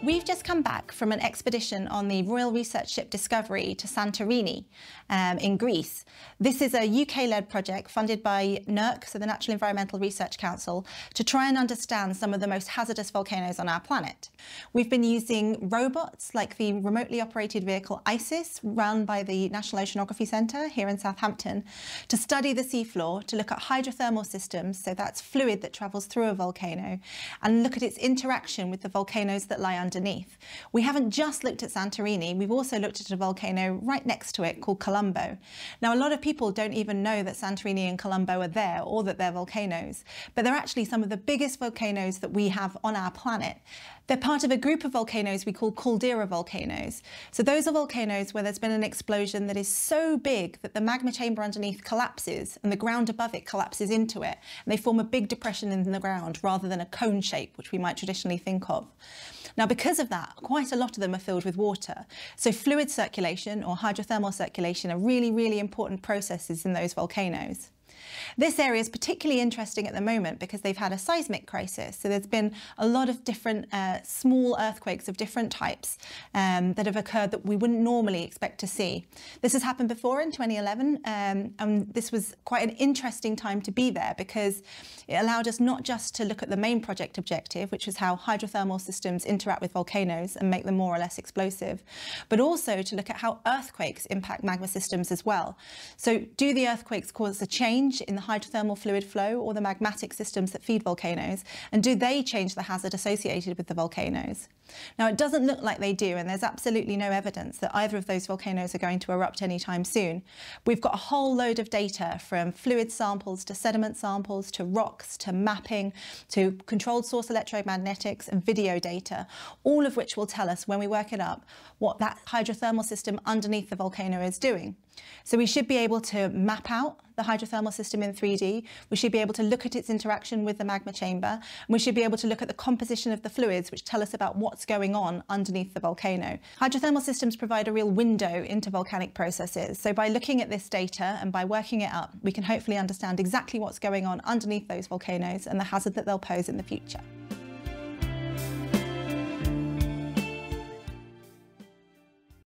We've just come back from an expedition on the Royal Research Ship Discovery to Santorini in Greece. This is a UK-led project funded by NERC, so the Natural Environmental Research Council, to try and understand some of the most hazardous volcanoes on our planet. We've been using robots like the remotely operated vehicle ISIS, run by the National Oceanography Centre here in Southampton, to study the seafloor, to look at hydrothermal systems, so that's fluid that travels through a volcano, and look at its interaction with the volcanoes that lie underneath. We haven't just looked at Santorini, we've also looked at a volcano right next to it called Columbbo. Now, a lot of people don't even know that Santorini and Columbbo are there or that they're volcanoes, but they're actually some of the biggest volcanoes that we have on our planet. They're part of a group of volcanoes we call caldera volcanoes. So those are volcanoes where there's been an explosion that is so big that the magma chamber underneath collapses and the ground above it collapses into it, and they form a big depression in the ground rather than a cone shape, which we might traditionally think of. Now, because of that, quite a lot of them are filled with water. So fluid circulation or hydrothermal circulation are really, really important processes in those volcanoes. This area is particularly interesting at the moment because they've had a seismic crisis. So there's been a lot of different small earthquakes of different types that have occurred that we wouldn't normally expect to see. This has happened before in 2011, and this was quite an interesting time to be there because it allowed us not just to look at the main project objective, which is how hydrothermal systems interact with volcanoes and make them more or less explosive, but also to look at how earthquakes impact magma systems as well. So do the earthquakes cause a change in the hydrothermal fluid flow or the magmatic systems that feed volcanoes, and do they change the hazard associated with the volcanoes? Now, it doesn't look like they do, and there's absolutely no evidence that either of those volcanoes are going to erupt anytime soon. We've got a whole load of data, from fluid samples to sediment samples to rocks to mapping to controlled source electromagnetics and video data, all of which will tell us, when we work it up, what that hydrothermal system underneath the volcano is doing. So we should be able to map out the hydrothermal system in 3D, we should be able to look at its interaction with the magma chamber, and we should be able to look at the composition of the fluids which tell us about what's going on underneath the volcano. Hydrothermal systems provide a real window into volcanic processes, so by looking at this data and by working it up, we can hopefully understand exactly what's going on underneath those volcanoes and the hazard that they'll pose in the future.